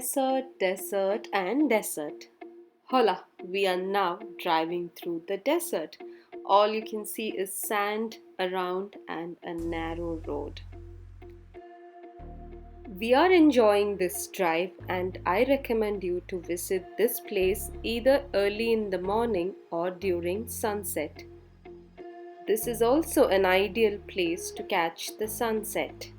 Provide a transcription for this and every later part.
desert, desert, and desert. Hola, we are now driving through the desert. All you can see is sand around and a narrow road. We are enjoying this drive, and I recommend you to visit this place either early in the morning or during sunset. This is also an ideal place to catch the sunset.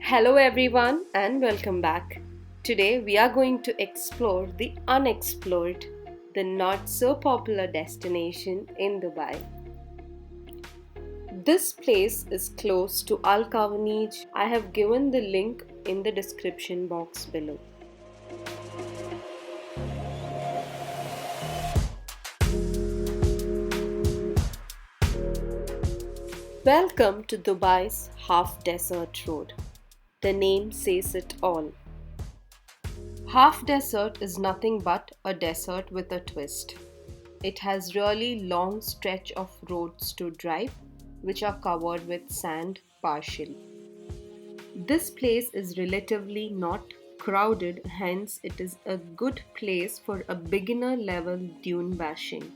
Hello everyone and welcome back. Today we are going to explore the unexplored, the not so popular destination in Dubai. This place is close to Al Kawanij. I have given the link in the description box below. Welcome to Dubai's half desert road. The name says it all. Half desert is nothing but a desert with a twist. It has really long stretch of roads to drive, which are covered with sand partially. This place is relatively not crowded, hence it is a good place for a beginner level dune bashing.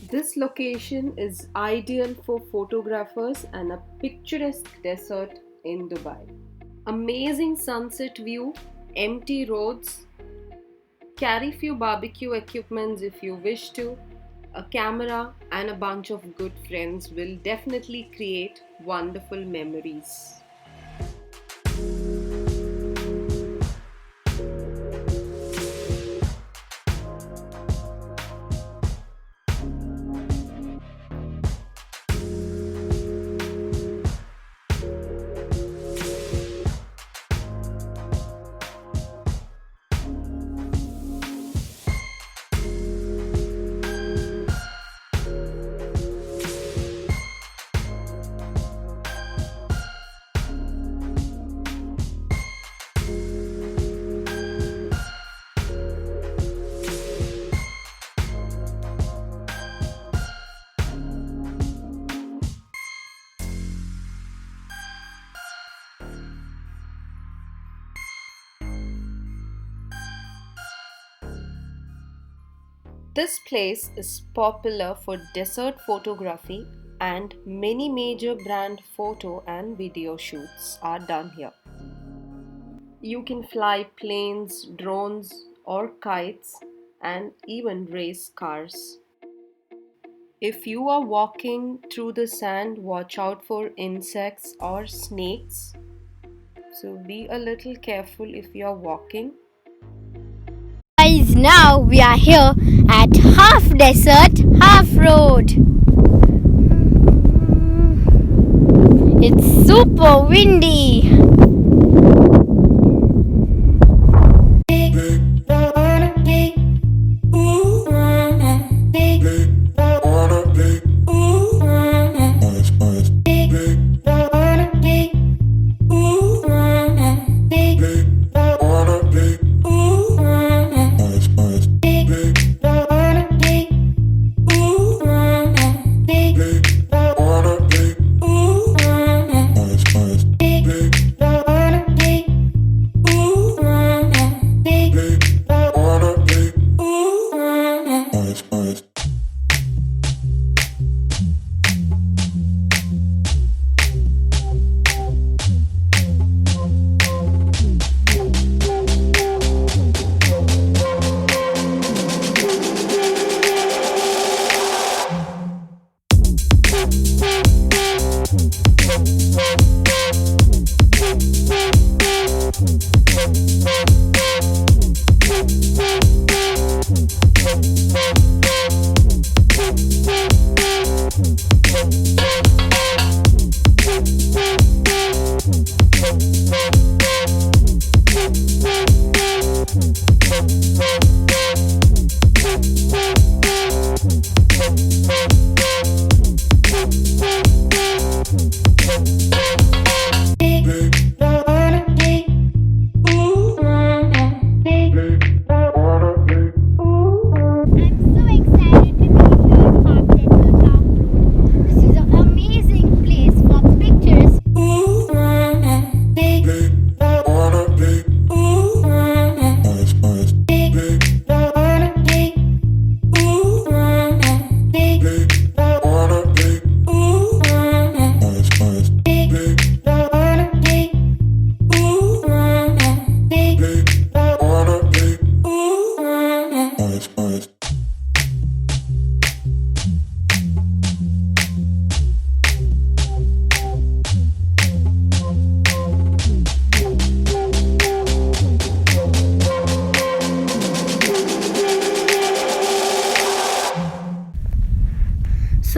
This location is ideal for photographers and a picturesque desert in Dubai. Amazing sunset view, empty roads, carry few barbecue equipments if you wish to, a camera and a bunch of good friends will definitely create wonderful memories. This place is popular for desert photography and many major brand photo and video shoots are done here. You can fly planes, drones or kites and even race cars. If you are walking through the sand, watch out for insects or snakes. So be a little careful if you are walking. Guys, now we are here at half desert, half road. It's super windy.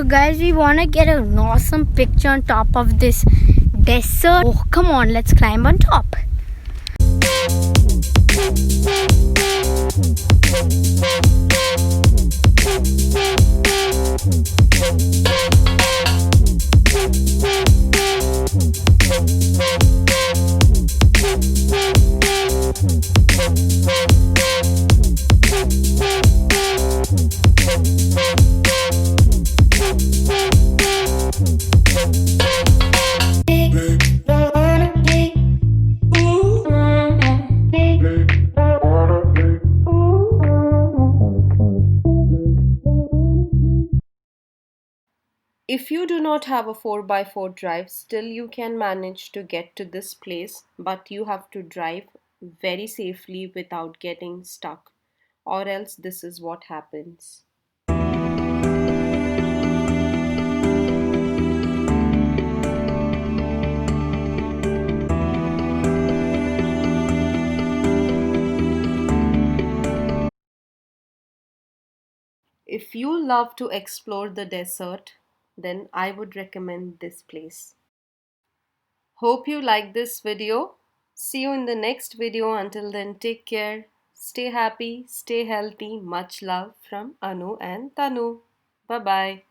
guys, we want to get an awesome picture on top of this desert. Oh, come on, let's climb on top. If you do not have a 4x4 drive, still you can manage to get to this place, but you have to drive very safely without getting stuck, or else this is what happens. If you love to explore the desert, then I would recommend this place. Hope you like this video. See you in the next video. Until then, take care. Stay happy, stay healthy. Much love from Anu and Tanu. Bye bye.